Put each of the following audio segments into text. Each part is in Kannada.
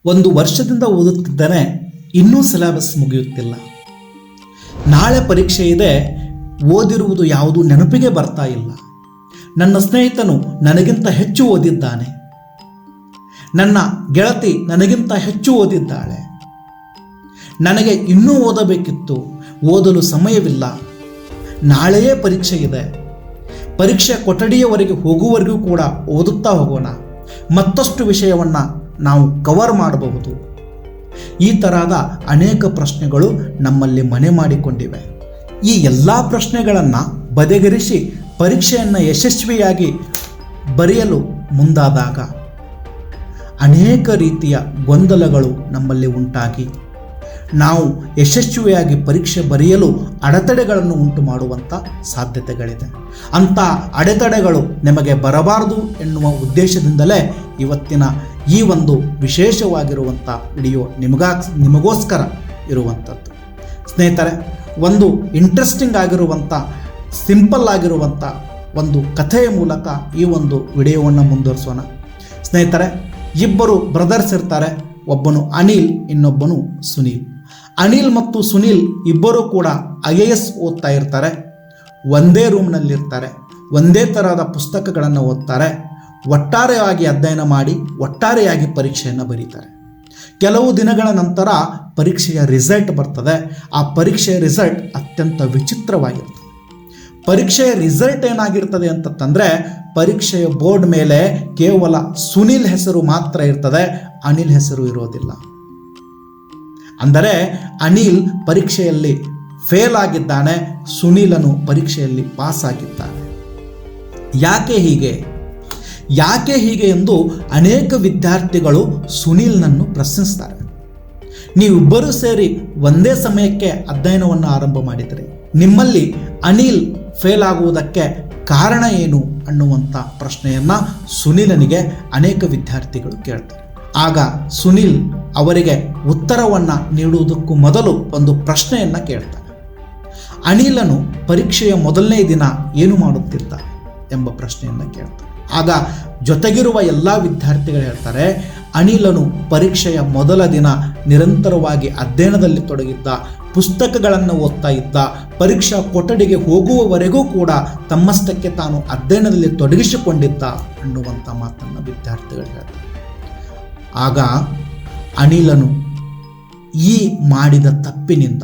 ಒಂದು ವರ್ಷದಿಂದ ಓದುತ್ತಿದ್ದೇನೆ, ಇನ್ನೂ ಸಿಲೆಬಸ್ ಮುಗಿಯುತ್ತಿಲ್ಲ. ನಾಳೆ ಪರೀಕ್ಷೆ ಇದೆ, ಓದಿರುವುದು ಯಾವುದು ನೆನಪಿಗೆ ಬರ್ತಾ ಇಲ್ಲ. ನನ್ನ ಸ್ನೇಹಿತನು ನನಗಿಂತ ಹೆಚ್ಚು ಓದಿದ್ದಾನೆ, ನನ್ನ ಗೆಳತಿ ನನಗಿಂತ ಹೆಚ್ಚು ಓದಿದ್ದಾಳೆ. ನನಗೆ ಇನ್ನೂ ಓದಬೇಕಿತ್ತು, ಓದಲು ಸಮಯವಿಲ್ಲ. ನಾಳೆಯೇ ಪರೀಕ್ಷೆ ಇದೆ. ಪರೀಕ್ಷೆ ಕೊಠಡಿಯವರೆಗೆ ಹೋಗುವವರೆಗೂ ಕೂಡ ಓದುತ್ತಾ ಹೋಗೋಣ, ಮತ್ತಷ್ಟು ವಿಷಯವನ್ನು ನಾವು ಕವರ್ ಮಾಡಬಹುದು. ಈ ತರಹದ ಅನೇಕ ಪ್ರಶ್ನೆಗಳು ನಮ್ಮಲ್ಲಿ ಮನೆ ಮಾಡಿಕೊಂಡಿವೆ. ಈ ಎಲ್ಲ ಪ್ರಶ್ನೆಗಳನ್ನು ಬದಿಗಿರಿಸಿ ಪರೀಕ್ಷೆಯನ್ನು ಯಶಸ್ವಿಯಾಗಿ ಬರೆಯಲು ಮುಂದಾದಾಗ ಅನೇಕ ರೀತಿಯ ಗೊಂದಲಗಳು ನಮ್ಮಲ್ಲಿ ಉಂಟಾಗಿ ನಾವು ಯಶಸ್ವಿಯಾಗಿ ಪರೀಕ್ಷೆ ಬರೆಯಲು ಅಡೆತಡೆಗಳನ್ನು ಉಂಟು ಮಾಡುವಂಥ ಸಾಧ್ಯತೆಗಳಿದೆ. ಅಂಥ ಅಡೆತಡೆಗಳು ನಿಮಗೆ ಬರಬಾರದು ಎನ್ನುವ ಉದ್ದೇಶದಿಂದಲೇ ಇವತ್ತಿನ ಈ ಒಂದು ವಿಶೇಷವಾಗಿರುವಂಥ ವಿಡಿಯೋ ನಿಮಗೋಸ್ಕರ ಇರುವಂಥದ್ದು. ಸ್ನೇಹಿತರೆ, ಒಂದು ಇಂಟ್ರೆಸ್ಟಿಂಗ್ ಆಗಿರುವಂಥ ಸಿಂಪಲ್ ಆಗಿರುವಂಥ ಒಂದು ಕಥೆಯ ಮೂಲಕ ಈ ಒಂದು ವಿಡಿಯೋವನ್ನು ಮುಂದುವರಿಸೋಣ. ಸ್ನೇಹಿತರೆ, ಇಬ್ಬರು ಬ್ರದರ್ಸ್ ಇರ್ತಾರೆ. ಒಬ್ಬನು ಅನಿಲ್, ಇನ್ನೊಬ್ಬನು ಸುನೀಲ್. ಅನಿಲ್ ಮತ್ತು ಸುನೀಲ್ ಇಬ್ಬರೂ ಕೂಡ IAS ಓದ್ತಾ ಇರ್ತಾರೆ. ಒಂದೇ ರೂಮ್ನಲ್ಲಿರ್ತಾರೆ, ಒಂದೇ ಥರದ ಪುಸ್ತಕಗಳನ್ನು ಓದ್ತಾರೆ. ಒಟ್ಟಾರೆಯಾಗಿ ಅಧ್ಯಯನ ಮಾಡಿ ಒಟ್ಟಾರೆಯಾಗಿ ಪರೀಕ್ಷೆಯನ್ನು ಬರೀತಾರೆ. ಕೆಲವು ದಿನಗಳ ನಂತರ ಪರೀಕ್ಷೆಯ ರಿಸಲ್ಟ್ ಬರ್ತದೆ. ಆ ಪರೀಕ್ಷೆಯ ರಿಸಲ್ಟ್ ಅತ್ಯಂತ ವಿಚಿತ್ರವಾಗಿರ್ತದೆ. ಪರೀಕ್ಷೆಯ ರಿಸಲ್ಟ್ ಏನಾಗಿರ್ತದೆ ಅಂತಂದರೆ, ಪರೀಕ್ಷೆಯ ಬೋರ್ಡ್ ಮೇಲೆ ಕೇವಲ ಸುನೀಲ್ ಹೆಸರು ಮಾತ್ರ ಇರ್ತದೆ, ಅನಿಲ್ ಹೆಸರು ಇರೋದಿಲ್ಲ. ಅಂದರೆ ಅನಿಲ್ ಪರೀಕ್ಷೆಯಲ್ಲಿ ಫೇಲ್ ಆಗಿದ್ದಾನೆ, ಸುನೀಲನು ಪರೀಕ್ಷೆಯಲ್ಲಿ ಪಾಸ್ ಆಗಿದ್ದಾನೆ. ಯಾಕೆ ಹೀಗೆ ಎಂದು ಅನೇಕ ವಿದ್ಯಾರ್ಥಿಗಳು ಸುನೀಲ್ನನ್ನು ಪ್ರಶ್ನಿಸ್ತಾರೆ. ನೀವಿಬ್ಬರೂ ಸೇರಿ ಒಂದೇ ಸಮಯಕ್ಕೆ ಅಧ್ಯಯನವನ್ನು ಆರಂಭ ಮಾಡಿದರೆ ನಿಮ್ಮಲ್ಲಿ ಅನಿಲ್ ಫೇಲ್ ಆಗುವುದಕ್ಕೆ ಕಾರಣ ಏನು ಅನ್ನುವಂಥ ಪ್ರಶ್ನೆಯನ್ನು ಸುನೀಲನಿಗೆ ಅನೇಕ ವಿದ್ಯಾರ್ಥಿಗಳು ಕೇಳ್ತಾರೆ. ಆಗ ಸುನೀಲ್ ಅವರಿಗೆ ಉತ್ತರವನ್ನು ನೀಡುವುದಕ್ಕೂ ಮೊದಲು ಒಂದು ಪ್ರಶ್ನೆಯನ್ನು ಕೇಳ್ತಾನೆ. ಅನಿಲನು ಪರೀಕ್ಷೆಯ ಮೊದಲನೇ ದಿನ ಏನು ಮಾಡುತ್ತಿದ್ದ ಎಂಬ ಪ್ರಶ್ನೆಯನ್ನು ಕೇಳ್ತಾನೆ. ಆಗ ಜೊತೆಗಿರುವ ಎಲ್ಲ ವಿದ್ಯಾರ್ಥಿಗಳು ಹೇಳ್ತಾರೆ, ಅನಿಲನು ಪರೀಕ್ಷೆಯ ಮೊದಲ ದಿನ ನಿರಂತರವಾಗಿ ಅಧ್ಯಯನದಲ್ಲಿ ತೊಡಗಿದ್ದ, ಪುಸ್ತಕಗಳನ್ನು ಓದ್ತಾ ಇದ್ದ, ಪರೀಕ್ಷಾ ಕೊಠಡಿಗೆ ಹೋಗುವವರೆಗೂ ಕೂಡ ತಮ್ಮಷ್ಟಕ್ಕೆ ತಾನು ಅಧ್ಯಯನದಲ್ಲಿ ತೊಡಗಿಸಿಕೊಂಡಿದ್ದ ಅನ್ನುವಂಥ ಮಾತನ್ನು ವಿದ್ಯಾರ್ಥಿಗಳು ಹೇಳ್ತಾರೆ. ಆಗ ಅನಿಲನು ಈ ಮಾಡಿದ ತಪ್ಪಿನಿಂದ,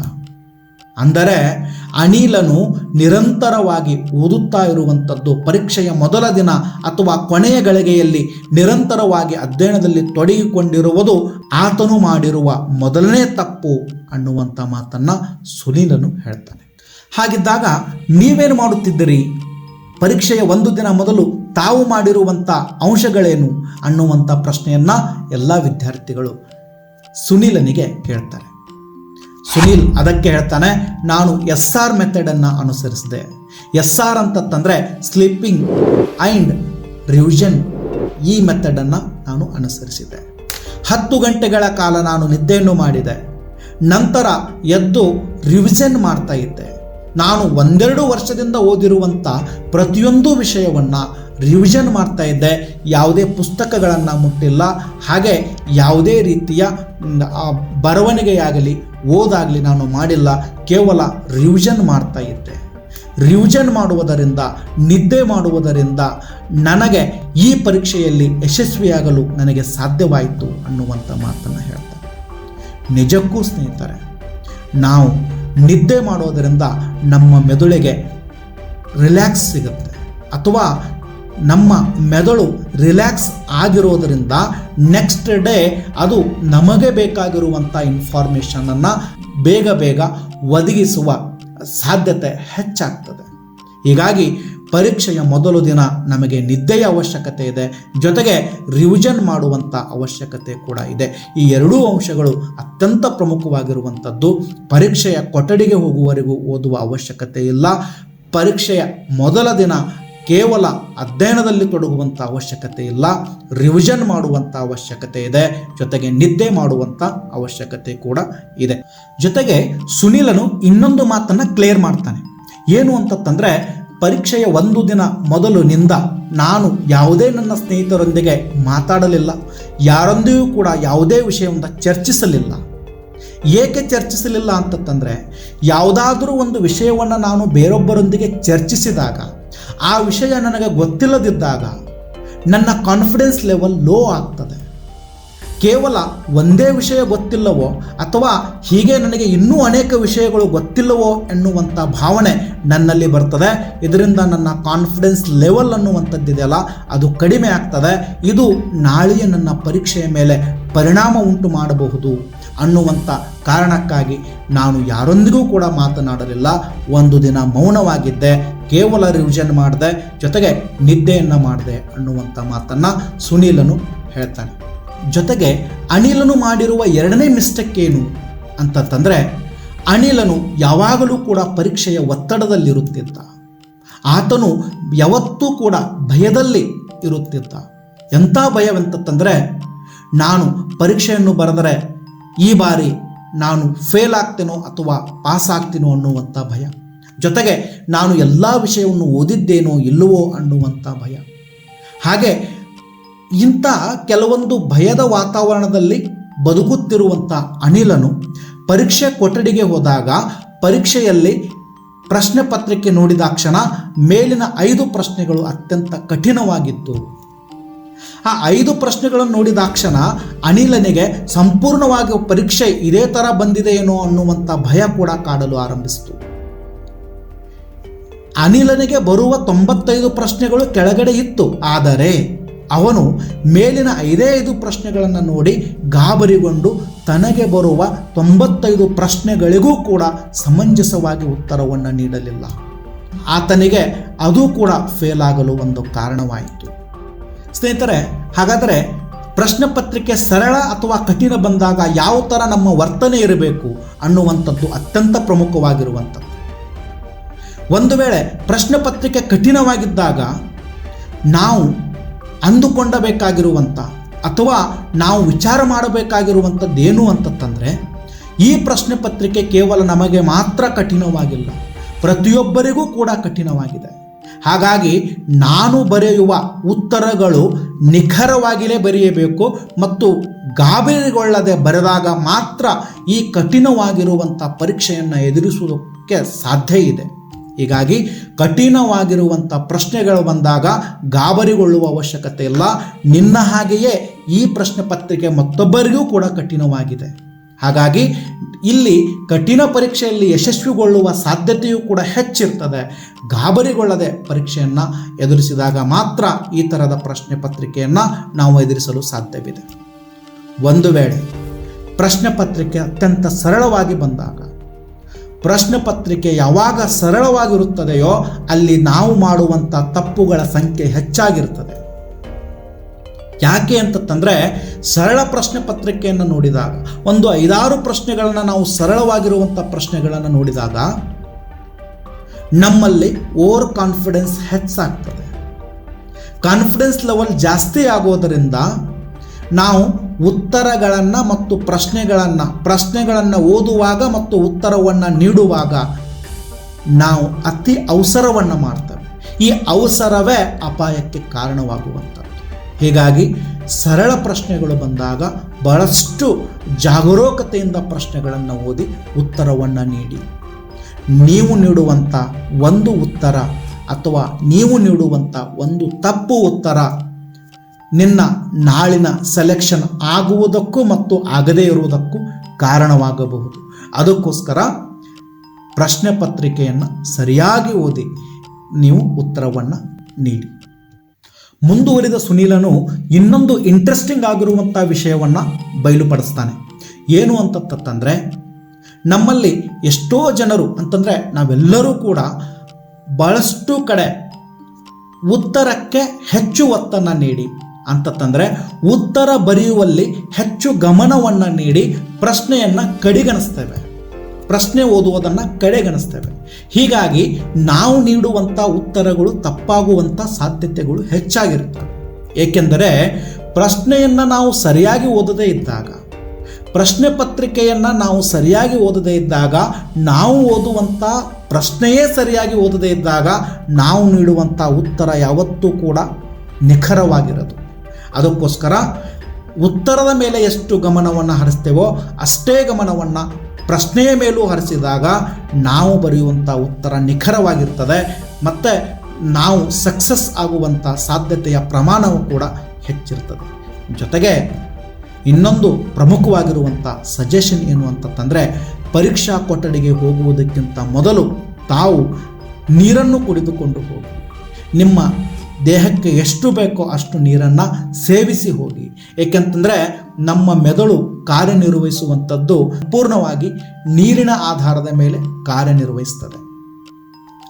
ಅಂದರೆ ಅನಿಲನು ನಿರಂತರವಾಗಿ ಓದುತ್ತಾ ಇರುವಂಥದ್ದು, ಪರೀಕ್ಷೆಯ ಮೊದಲ ದಿನ ಅಥವಾ ಕೊನೆಯ ಗಳಿಗೆಯಲ್ಲಿ ನಿರಂತರವಾಗಿ ಅಧ್ಯಯನದಲ್ಲಿ ತೊಡಗಿಕೊಂಡಿರುವುದು ಆತನು ಮಾಡಿರುವ ಮೊದಲನೇ ತಪ್ಪು ಅನ್ನುವಂಥ ಮಾತನ್ನು ಸುನೀಲನು ಹೇಳ್ತಾನೆ. ಹಾಗಿದ್ದಾಗ ನೀವೇನು ಮಾಡುತ್ತಿದ್ದೀರಿ? ಪರೀಕ್ಷೆಯ ಒಂದು ದಿನ ಮೊದಲು ತಾವು ಮಾಡಿರುವಂಥ ಅಂಶಗಳೇನು ಅನ್ನುವಂಥ ಪ್ರಶ್ನೆಯನ್ನು ಎಲ್ಲ ವಿದ್ಯಾರ್ಥಿಗಳು ಸುನೀಲನಿಗೆ ಕೇಳ್ತಾರೆ. ಸುನೀಲ್ ಅದಕ್ಕೆ ಹೇಳ್ತಾನೆ, ನಾನು SR ಮೆಥಡನ್ನು ಅನುಸರಿಸಿದೆ. SR ಅಂತಂದರೆ ಸ್ಲೀಪಿಂಗ್ ಆ್ಯಂಡ್ ರಿವಿಷನ್. ಈ ಮೆಥಡನ್ನು ನಾನು ಅನುಸರಿಸಿದೆ. 10 ಗಂಟೆಗಳ ಕಾಲ ನಾನು ನಿದ್ದೆಯನ್ನು ಮಾಡಿದೆ. ನಂತರ ಎದ್ದು ರಿವಿಷನ್ ಮಾಡ್ತಾ ಇದ್ದೆ. ನಾನು 1-2 ವರ್ಷದಿಂದ ಓದಿರುವಂಥ ಪ್ರತಿಯೊಂದು ವಿಷಯವನ್ನು ರಿವಿಷನ್ ಮಾಡ್ತಾ ಇದ್ದೆ. ಯಾವುದೇ ಪುಸ್ತಕಗಳನ್ನು ಮುಟ್ಟಿಲ್ಲ, ಹಾಗೆ ಯಾವುದೇ ರೀತಿಯ ಬರವಣಿಗೆಯಾಗಲಿ ಓದಾಗಲಿ ನಾನು ಮಾಡಿಲ್ಲ. ಕೇವಲ ರಿವಿಷನ್ ಮಾಡ್ತಾ ಇದ್ದೆ. ರಿವಿಷನ್ ಮಾಡುವುದರಿಂದ, ನಿದ್ದೆ ಮಾಡುವುದರಿಂದ ನನಗೆ ಈ ಪರೀಕ್ಷೆಯಲ್ಲಿ ಯಶಸ್ವಿಯಾಗಲು ನನಗೆ ಸಾಧ್ಯವಾಯಿತು ಅನ್ನುವಂಥ ಮಾತನ್ನು ಹೇಳ್ತಾರೆ. ನಿಜಕ್ಕೂ ಸ್ನೇಹಿತರೆ, ನಾವು ನಿದ್ದೆ ಮಾಡೋದರಿಂದ ನಮ್ಮ ಮೆದುಳಿಗೆ ರಿಲ್ಯಾಕ್ಸ್ ಸಿಗುತ್ತೆ, ಅಥವಾ ನಮ್ಮ ಮೆದುಳು ರಿಲ್ಯಾಕ್ಸ್ ಆಗಿರೋದರಿಂದ ನೆಕ್ಸ್ಟ್ ಡೇ ಅದು ನಮಗೆ ಬೇಕಾಗಿರುವಂಥ ಇನ್ಫಾರ್ಮೇಷನನ್ನು ಬೇಗ ಒದಗಿಸುವ ಸಾಧ್ಯತೆ ಹೆಚ್ಚಾಗ್ತದೆ. ಹೀಗಾಗಿ ಪರೀಕ್ಷೆಯ ಮೊದಲು ದಿನ ನಮಗೆ ನಿದ್ದೆಯ ಅವಶ್ಯಕತೆ ಇದೆ, ಜೊತೆಗೆ ರಿವಿಷನ್ ಮಾಡುವಂಥ ಅವಶ್ಯಕತೆ ಕೂಡ ಇದೆ. ಈ ಎರಡೂ ಅಂಶಗಳು ಅತ್ಯಂತ ಪ್ರಮುಖವಾಗಿರುವಂಥದ್ದು. ಪರೀಕ್ಷೆಯ ಕೊಠಡಿಗೆ ಹೋಗುವವರೆಗೂ ಓದುವ ಅವಶ್ಯಕತೆ ಇಲ್ಲ. ಪರೀಕ್ಷೆಯ ಮೊದಲ ದಿನ ಕೇವಲ ಅಧ್ಯಯನದಲ್ಲಿ ತೊಡಗುವಂಥ ಅವಶ್ಯಕತೆ ಇಲ್ಲ, ರಿವಿಷನ್ ಮಾಡುವಂಥ ಅವಶ್ಯಕತೆ ಇದೆ, ಜೊತೆಗೆ ನಿದ್ದೆ ಮಾಡುವಂಥ ಅವಶ್ಯಕತೆ ಕೂಡ ಇದೆ. ಜೊತೆಗೆ ಸುನೀಲನು ಇನ್ನೊಂದು ಮಾತನ್ನು ಕ್ಲಿಯರ್ ಮಾಡ್ತಾನೆ. ಏನು ಅಂತಂದರೆ, ಪರೀಕ್ಷೆಯ ಒಂದು ದಿನ ಮೊದಲಿನಿಂದ ನಾನು ಯಾವುದೇ ನನ್ನ ಸ್ನೇಹಿತರೊಂದಿಗೆ ಮಾತಾಡಲಿಲ್ಲ, ಯಾರೊಂದಿಗೂ ಕೂಡ ಯಾವುದೇ ವಿಷಯವನ್ನು ಚರ್ಚಿಸಲಿಲ್ಲ. ಏಕೆ ಚರ್ಚಿಸಲಿಲ್ಲ ಅಂತಂದರೆ, ಯಾವುದಾದ್ರೂ ಒಂದು ವಿಷಯವನ್ನು ನಾನು ಬೇರೊಬ್ಬರೊಂದಿಗೆ ಚರ್ಚಿಸಿದಾಗ ಆ ವಿಷಯ ನನಗೆ ಗೊತ್ತಿಲ್ಲದಿದ್ದಾಗ ನನ್ನ ಕಾನ್ಫಿಡೆನ್ಸ್ ಲೆವೆಲ್ ಲೋ ಆಗ್ತದೆ. ಕೇವಲ ಒಂದೇ ವಿಷಯ ಗೊತ್ತಿಲ್ಲವೋ ಅಥವಾ ಹೀಗೆ ನನಗೆ ಇನ್ನೂ ಅನೇಕ ವಿಷಯಗಳು ಗೊತ್ತಿಲ್ಲವೋ ಎನ್ನುವಂಥ ಭಾವನೆ ನನ್ನಲ್ಲಿ ಬರ್ತದೆ. ಇದರಿಂದ ನನ್ನ ಕಾನ್ಫಿಡೆನ್ಸ್ ಲೆವೆಲ್ ಅನ್ನುವಂಥದ್ದಿದೆಯಲ್ಲ ಅದು ಕಡಿಮೆ ಆಗ್ತದೆ. ಇದು ನಾಳೆಯ ನನ್ನ ಪರೀಕ್ಷೆಯ ಮೇಲೆ ಪರಿಣಾಮ ಉಂಟು ಮಾಡಬಹುದು ಅನ್ನುವಂಥ ಕಾರಣಕ್ಕಾಗಿ ನಾನು ಯಾರೊಂದಿಗೂ ಕೂಡ ಮಾತನಾಡಲಿಲ್ಲ. ಒಂದು ದಿನ ಮೌನವಾಗಿದ್ದೆ, ಕೇವಲ ರಿವಿಷನ್ ಮಾಡಿದೆ, ಜೊತೆಗೆ ನಿದ್ದೆಯನ್ನು ಮಾಡಿದೆ ಅನ್ನುವಂಥ ಮಾತನ್ನು ಸುನೀಲನು ಹೇಳ್ತಾನೆ. ಜೊತೆಗೆ ಅನಿಲನು ಮಾಡಿರುವ ಎರಡನೇ ಮಿಸ್ಟೇಕ್ ಏನು ಅಂತಂದರೆ, ಅನಿಲನು ಯಾವಾಗಲೂ ಕೂಡ ಪರೀಕ್ಷೆಯ ಒತ್ತಡದಲ್ಲಿರುತ್ತಿದ್ದ. ಆತನು ಯಾವತ್ತೂ ಕೂಡ ಭಯದಲ್ಲಿ ಇರುತ್ತಿದ್ದ. ಎಂಥ ಭಯವಂತಂದರೆ, ನಾನು ಪರೀಕ್ಷೆಯನ್ನು ಬರೆದರೆ ಈ ಬಾರಿ ನಾನು ಫೇಲ್ ಆಗ್ತೇನೋ ಅಥವಾ ಪಾಸ್ ಆಗ್ತೀನೋ ಅನ್ನುವಂಥ ಭಯ, ಜೊತೆಗೆ ನಾನು ಎಲ್ಲ ವಿಷಯವನ್ನು ಓದಿದ್ದೇನೋ ಇಲ್ಲವೋ ಅನ್ನುವಂಥ ಭಯ. ಹಾಗೆ ಇಂಥ ಕೆಲವೊಂದು ಭಯದ ವಾತಾವರಣದಲ್ಲಿ ಬದುಕುತ್ತಿರುವಂಥ ಅನಿಲನು ಪರೀಕ್ಷೆ ಕೊಠಡಿಗೆ ಹೋದಾಗ ಪರೀಕ್ಷೆಯಲ್ಲಿ ಪ್ರಶ್ನೆ ಪತ್ರಿಕೆ ನೋಡಿದಾಕ್ಷಣ ಮೇಲಿನ 5 ಪ್ರಶ್ನೆಗಳು ಅತ್ಯಂತ ಕಠಿಣವಾಗಿತ್ತು. ಆ 5 ಪ್ರಶ್ನೆಗಳನ್ನು ನೋಡಿದಾಕ್ಷಣ ಅನಿಲನಿಗೆ ಸಂಪೂರ್ಣವಾಗಿ ಪರೀಕ್ಷೆ ಇದೇ ಥರ ಬಂದಿದೆಯೇನೋ ಅನ್ನುವಂಥ ಭಯ ಕೂಡ ಕಾಡಲು ಆರಂಭಿಸಿತು. ಅನಿಲನಿಗೆ ಬರುವ 95 ಪ್ರಶ್ನೆಗಳು ಕೆಳಗಡೆ ಇತ್ತು, ಆದರೆ ಅವನು ಮೇಲಿನ 5 ಪ್ರಶ್ನೆಗಳನ್ನು ನೋಡಿ ಗಾಬರಿಗೊಂಡು ತನಗೆ ಬರುವ 95 ಪ್ರಶ್ನೆಗಳಿಗೂ ಕೂಡ ಸಮಂಜಸವಾಗಿ ಉತ್ತರವನ್ನು ನೀಡಲಿಲ್ಲ. ಆತನಿಗೆ ಅದು ಕೂಡ ಫೇಲ್ ಆಗಲು ಒಂದು ಕಾರಣವಾಯಿತು. ಸ್ನೇಹಿತರೆ, ಹಾಗಾದರೆ ಪ್ರಶ್ನೆ ಪತ್ರಿಕೆ ಸರಳ ಅಥವಾ ಕಠಿಣ ಬಂದಾಗ ಯಾವ ಥರ ನಮ್ಮ ವರ್ತನೆ ಇರಬೇಕು ಅನ್ನುವಂಥದ್ದು ಅತ್ಯಂತ ಪ್ರಮುಖವಾಗಿರುವಂಥದ್ದು. ಒಂದು ವೇಳೆ ಪ್ರಶ್ನೆ ಪತ್ರಿಕೆ ಕಠಿಣವಾಗಿದ್ದಾಗ ನಾವು ಅಂದುಕೊಂಡಬೇಕಾಗಿರುವಂಥ ಅಥವಾ ನಾವು ವಿಚಾರ ಮಾಡಬೇಕಾಗಿರುವಂಥದ್ದು ಏನು ಅಂತಂದರೆ, ಈ ಪ್ರಶ್ನೆ ಪತ್ರಿಕೆ ಕೇವಲ ನಮಗೆ ಮಾತ್ರ ಕಠಿಣವಾಗಿಲ್ಲ, ಪ್ರತಿಯೊಬ್ಬರಿಗೂ ಕೂಡ ಕಠಿಣವಾಗಿದೆ. ಹಾಗಾಗಿ ನಾನು ಬರೆಯುವ ಉತ್ತರಗಳು ನಿಖರವಾಗಿಯೇ ಬರೆಯಬೇಕು ಮತ್ತು ಗಾಬರಿಗೊಳ್ಳದೆ ಬರೆದಾಗ ಮಾತ್ರ ಈ ಕಠಿಣವಾಗಿರುವಂಥ ಪರೀಕ್ಷೆಯನ್ನು ಎದುರಿಸುವುದಕ್ಕೆ ಸಾಧ್ಯ ಇದೆ. ಹೀಗಾಗಿ ಕಠಿಣವಾಗಿರುವಂಥ ಪ್ರಶ್ನೆಗಳು ಬಂದಾಗ ಗಾಬರಿಗೊಳ್ಳುವ ಅವಶ್ಯಕತೆ ಇಲ್ಲ. ನಿನ್ನ ಹಾಗೆಯೇ ಈ ಪ್ರಶ್ನೆ ಪತ್ರಿಕೆ ಮತ್ತೊಬ್ಬರಿಗೂ ಕೂಡ ಕಠಿಣವಾಗಿದೆ. ಹಾಗಾಗಿ ಇಲ್ಲಿ ಕಠಿಣ ಪರೀಕ್ಷೆಯಲ್ಲಿ ಯಶಸ್ವಿಗೊಳ್ಳುವ ಸಾಧ್ಯತೆಯೂ ಕೂಡ ಹೆಚ್ಚಿರ್ತದೆ. ಗಾಬರಿಗೊಳ್ಳದೆ ಪರೀಕ್ಷೆಯನ್ನು ಎದುರಿಸಿದಾಗ ಮಾತ್ರ ಈ ಥರದ ಪ್ರಶ್ನೆ ಪತ್ರಿಕೆಯನ್ನು ನಾವು ಎದುರಿಸಲು ಸಾಧ್ಯವಿದೆ. ಒಂದು ವೇಳೆ ಪ್ರಶ್ನೆ ಪತ್ರಿಕೆ ಅತ್ಯಂತ ಸರಳವಾಗಿ ಬಂದಾಗ, ಪ್ರಶ್ನೆ ಪತ್ರಿಕೆ ಯಾವಾಗ ಸರಳವಾಗಿರುತ್ತದೆಯೋ ಅಲ್ಲಿ ನಾವು ಮಾಡುವಂಥ ತಪ್ಪುಗಳ ಸಂಖ್ಯೆ ಹೆಚ್ಚಾಗಿರ್ತದೆ. ಯಾಕೆ ಅಂತಂದರೆ, ಸರಳ ಪ್ರಶ್ನೆ ಪತ್ರಿಕೆಯನ್ನು ನೋಡಿದಾಗ ಒಂದು 5-6 ಪ್ರಶ್ನೆಗಳನ್ನು ನಾವು ಸರಳವಾಗಿರುವಂಥ ಪ್ರಶ್ನೆಗಳನ್ನು ನೋಡಿದಾಗ ನಮ್ಮಲ್ಲಿ ಓವರ್ ಕಾನ್ಫಿಡೆನ್ಸ್ ಹೆಚ್ಚಾಗ್ತದೆ. ಕಾನ್ಫಿಡೆನ್ಸ್ ಲೆವೆಲ್ ಜಾಸ್ತಿ ಆಗೋದರಿಂದ ನಾವು ಉತ್ತರಗಳನ್ನು ಮತ್ತು ಪ್ರಶ್ನೆಗಳನ್ನು ಓದುವಾಗ ಮತ್ತು ಉತ್ತರವನ್ನು ನೀಡುವಾಗ ನಾವು ಅತಿ ಅವಸರವನ್ನು ಮಾಡ್ತೇವೆ. ಈ ಅವಸರವೇ ಅಪಾಯಕ್ಕೆ ಕಾರಣವಾಗುವಂಥದ್ದು. ಹೀಗಾಗಿ ಸರಳ ಪ್ರಶ್ನೆಗಳು ಬಂದಾಗ ಬಹಳಷ್ಟು ಜಾಗರೂಕತೆಯಿಂದ ಪ್ರಶ್ನೆಗಳನ್ನು ಓದಿ ಉತ್ತರವನ್ನು ನೀಡಿ. ನೀವು ನೀಡುವಂಥ ಒಂದು ಉತ್ತರ ಅಥವಾ ನೀವು ನೀಡುವಂಥ ಒಂದು ತಪ್ಪು ಉತ್ತರ ನಿನ್ನ ನಾಳಿನ ಸೆಲೆಕ್ಷನ್ ಆಗುವುದಕ್ಕೂ ಮತ್ತು ಆಗದೇ ಇರುವುದಕ್ಕೂ ಕಾರಣವಾಗಬಹುದು. ಅದಕ್ಕೋಸ್ಕರ ಪ್ರಶ್ನೆ ಪತ್ರಿಕೆಯನ್ನು ಸರಿಯಾಗಿ ಓದಿ ನೀವು ಉತ್ತರವನ್ನು ನೀಡಿ. ಮುಂದುವರಿದ ಸುನೀಲನು ಇನ್ನೊಂದು ಇಂಟ್ರೆಸ್ಟಿಂಗ್ ಆಗಿರುವಂಥ ವಿಷಯವನ್ನು ಬಯಲುಪಡಿಸ್ತಾನೆ. ಏನು ಅಂತಂದರೆ, ನಮ್ಮಲ್ಲಿ ಎಷ್ಟೋ ಜನರು ಅಂತಂದರೆ ನಾವೆಲ್ಲರೂ ಕೂಡ ಬಹಳಷ್ಟು ಕಡೆ ಉತ್ತರಕ್ಕೆ ಹೆಚ್ಚು ಒತ್ತನ್ನು ನೀಡಿ ಅಂತಂದರೆ ಉತ್ತರ ಬರೆಯುವಲ್ಲಿ ಹೆಚ್ಚು ಗಮನವನ್ನು ನೀಡಿ ಪ್ರಶ್ನೆಯನ್ನು ಕಡೆಗಣಿಸ್ತೇವೆ, ಪ್ರಶ್ನೆ ಓದುವುದನ್ನು ಕಡೆಗಣಿಸ್ತೇವೆ. ಹೀಗಾಗಿ ನಾವು ನೀಡುವಂಥ ಉತ್ತರಗಳು ತಪ್ಪಾಗುವಂಥ ಸಾಧ್ಯತೆಗಳು ಹೆಚ್ಚಾಗಿರ್ತವೆ. ಏಕೆಂದರೆ ಪ್ರಶ್ನೆಯನ್ನು ನಾವು ಸರಿಯಾಗಿ ಓದದೇ ಇದ್ದಾಗ, ಪ್ರಶ್ನೆ ಪತ್ರಿಕೆಯನ್ನು ನಾವು ಸರಿಯಾಗಿ ಓದದೇ ಇದ್ದಾಗ ನಾವು ಓದುವಂಥ ಪ್ರಶ್ನೆಯೇ ಸರಿಯಾಗಿ ಓದದೇ ಇದ್ದಾಗ ನಾವು ನೀಡುವಂಥ ಉತ್ತರ ಯಾವತ್ತೂ ಕೂಡ ನಿಖರವಾಗಿರೋದು. ಅದಕ್ಕೋಸ್ಕರ ಉತ್ತರದ ಮೇಲೆ ಎಷ್ಟು ಗಮನವನ್ನು ಹರಿಸ್ತೇವೋ ಅಷ್ಟೇ ಗಮನವನ್ನು ಪ್ರಶ್ನೆಯ ಮೇಲೂ ಹರಿಸಿದಾಗ ನಾವು ಬರೆಯುವಂಥ ಉತ್ತರ ನಿಖರವಾಗಿರ್ತದೆ ಮತ್ತು ನಾವು ಸಕ್ಸಸ್ ಆಗುವಂಥ ಸಾಧ್ಯತೆಯ ಪ್ರಮಾಣವೂ ಕೂಡ ಹೆಚ್ಚಿರ್ತದೆ. ಜೊತೆಗೆ ಇನ್ನೊಂದು ಪ್ರಮುಖವಾಗಿರುವಂಥ ಸಜೆಷನ್ ಏನು ಅಂತಂದರೆ, ಪರೀಕ್ಷಾ ಕೊಠಡಿಗೆ ಹೋಗುವುದಕ್ಕಿಂತ ಮೊದಲು ತಾವು ನೀರನ್ನು ಕುಡಿದುಕೊಂಡು ಹೋಗಿ. ನಿಮ್ಮ ದೇಹಕ್ಕೆ ಎಷ್ಟು ಬೇಕೋ ಅಷ್ಟು ನೀರನ್ನು ಸೇವಿಸಿ ಹೋಗಿ. ಏಕೆಂತಂದರೆ ನಮ್ಮ ಮೆದುಳು ಕಾರ್ಯನಿರ್ವಹಿಸುವಂಥದ್ದು ಪೂರ್ಣವಾಗಿ ನೀರಿನ ಆಧಾರದ ಮೇಲೆ ಕಾರ್ಯನಿರ್ವಹಿಸ್ತದೆ.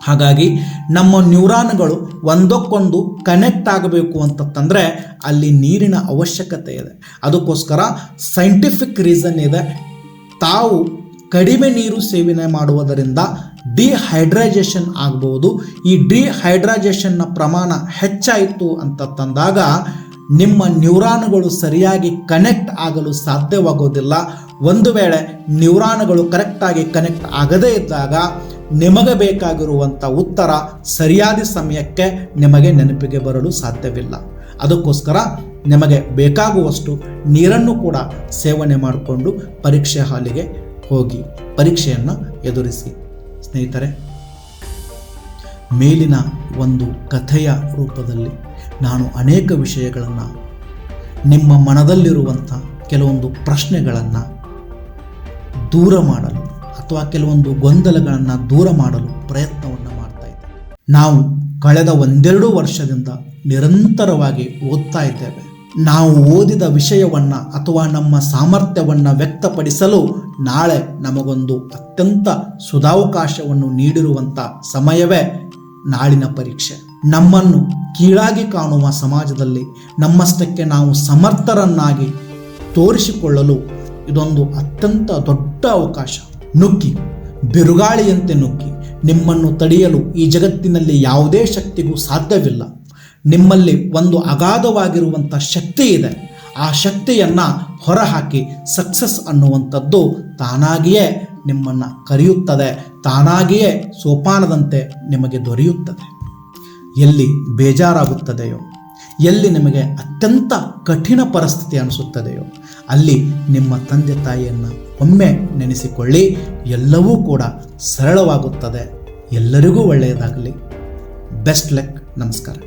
ಹಾಗಾಗಿ ನಮ್ಮ ನ್ಯೂರಾನ್ಗಳು ಒಂದಕ್ಕೊಂದು ಕನೆಕ್ಟ್ ಆಗಬೇಕು ಅಂತಂದರೆ ಅಲ್ಲಿ ನೀರಿನ ಅವಶ್ಯಕತೆ ಇದೆ. ಅದಕ್ಕೋಸ್ಕರ ಸೈಂಟಿಫಿಕ್ ರೀಸನ್ ಇದೆ. ತಾವು ಕಡಿಮೆ ನೀರು ಸೇವನೆ ಮಾಡುವುದರಿಂದ ಡಿಹೈಡ್ರೇಷನ್ ಆಗ್ಬೋದು. ಈ ಡಿಹೈಡ್ರೇಷನ್ನ ಪ್ರಮಾಣ ಹೆಚ್ಚಾಯಿತು ಅಂತಂದಾಗ ನಿಮ್ಮ ನ್ಯೂರಾನ್ಗಳು ಸರಿಯಾಗಿ ಕನೆಕ್ಟ್ ಆಗಲು ಸಾಧ್ಯವಾಗೋದಿಲ್ಲ. ಒಂದು ವೇಳೆ ನ್ಯೂರಾನ್ಗಳು ಕರೆಕ್ಟಾಗಿ ಕನೆಕ್ಟ್ ಆಗದೇ ಇದ್ದಾಗ ನಿಮಗೆ ಬೇಕಾಗಿರುವಂಥ ಉತ್ತರ ಸರಿಯಾದ ಸಮಯಕ್ಕೆ ನಿಮಗೆ ನೆನಪಿಗೆ ಬರಲು ಸಾಧ್ಯವಿಲ್ಲ. ಅದಕ್ಕೋಸ್ಕರ ನಿಮಗೆ ಬೇಕಾಗುವಷ್ಟು ನೀರನ್ನು ಕೂಡ ಸೇವನೆ ಮಾಡಿಕೊಂಡು ಪರೀಕ್ಷೆ ಹಾಲಿಗೆ ಹೋಗಿ ಪರೀಕ್ಷೆಯನ್ನು ಎದುರಿಸಿ. ಸ್ನೇಹಿತರೆ, ಮೇಲಿನ ಒಂದು ಕಥೆಯ ರೂಪದಲ್ಲಿ ನಾನು ಅನೇಕ ವಿಷಯಗಳನ್ನು, ನಿಮ್ಮ ಮನದಲ್ಲಿರುವಂಥ ಕೆಲವೊಂದು ಪ್ರಶ್ನೆಗಳನ್ನು ದೂರ ಮಾಡಲು ಅಥವಾ ಕೆಲವೊಂದು ಗೊಂದಲಗಳನ್ನು ದೂರ ಮಾಡಲು ಪ್ರಯತ್ನವನ್ನು ಮಾಡ್ತಾ ಇದ್ದೇವೆ. ನಾವು ಕಳೆದ 1-2 ವರ್ಷದಿಂದ ನಿರಂತರವಾಗಿ ಓದ್ತಾ ಇದ್ದೇವೆ. ನಾವು ಓದಿದ ವಿಷಯವನ್ನು ಅಥವಾ ನಮ್ಮ ಸಾಮರ್ಥ್ಯವನ್ನು ವ್ಯಕ್ತಪಡಿಸಲು ನಾಳೆ ನಮಗೊಂದು ಅತ್ಯಂತ ಸುಧಾವಕಾಶವನ್ನು ನೀಡಿರುವಂಥ ಸಮಯವೇ ನಾಳಿನ ಪರೀಕ್ಷೆ. ನಮ್ಮನ್ನು ಕೀಳಾಗಿ ಕಾಣುವ ಸಮಾಜದಲ್ಲಿ ನಮ್ಮಷ್ಟಕ್ಕೆ ನಾವು ಸಮರ್ಥರನ್ನಾಗಿ ತೋರಿಸಿಕೊಳ್ಳಲು ಇದೊಂದು ಅತ್ಯಂತ ದೊಡ್ಡ ಅವಕಾಶ. ನುಗ್ಗಿ, ಬಿರುಗಾಳಿಯಂತೆ ನುಗ್ಗಿ. ನಿಮ್ಮನ್ನು ತಡೆಯಲು ಈ ಜಗತ್ತಿನಲ್ಲಿ ಯಾವುದೇ ಶಕ್ತಿಗೂ ಸಾಧ್ಯವಿಲ್ಲ. ನಿಮ್ಮಲ್ಲಿ ಒಂದು ಅಗಾಧವಾಗಿರುವಂಥ ಶಕ್ತಿ ಇದೆ. ಆ ಶಕ್ತಿಯನ್ನು ಹೊರಹಾಕಿ ಸಕ್ಸಸ್ ಅನ್ನುವಂಥದ್ದು ತಾನಾಗಿಯೇ ನಿಮ್ಮನ್ನು ಕರೆಯುತ್ತದೆ, ತಾನಾಗಿಯೇ ಸೋಪಾನದಂತೆ ನಿಮಗೆ ದೊರೆಯುತ್ತದೆ. ಎಲ್ಲಿ ಬೇಜಾರಾಗುತ್ತದೆಯೋ, ಎಲ್ಲಿ ನಿಮಗೆ ಅತ್ಯಂತ ಕಠಿಣ ಪರಿಸ್ಥಿತಿ ಅನಿಸುತ್ತದೆಯೋ ಅಲ್ಲಿ ನಿಮ್ಮ ತಂದೆ ತಾಯಿಯನ್ನು ಒಮ್ಮೆ ನೆನೆಸಿಕೊಳ್ಳಿ. ಎಲ್ಲವೂ ಕೂಡ ಸರಳವಾಗುತ್ತದೆ. ಎಲ್ಲರಿಗೂ ಒಳ್ಳೆಯದಾಗಲಿ. Best luck. ನಮಸ್ಕಾರ.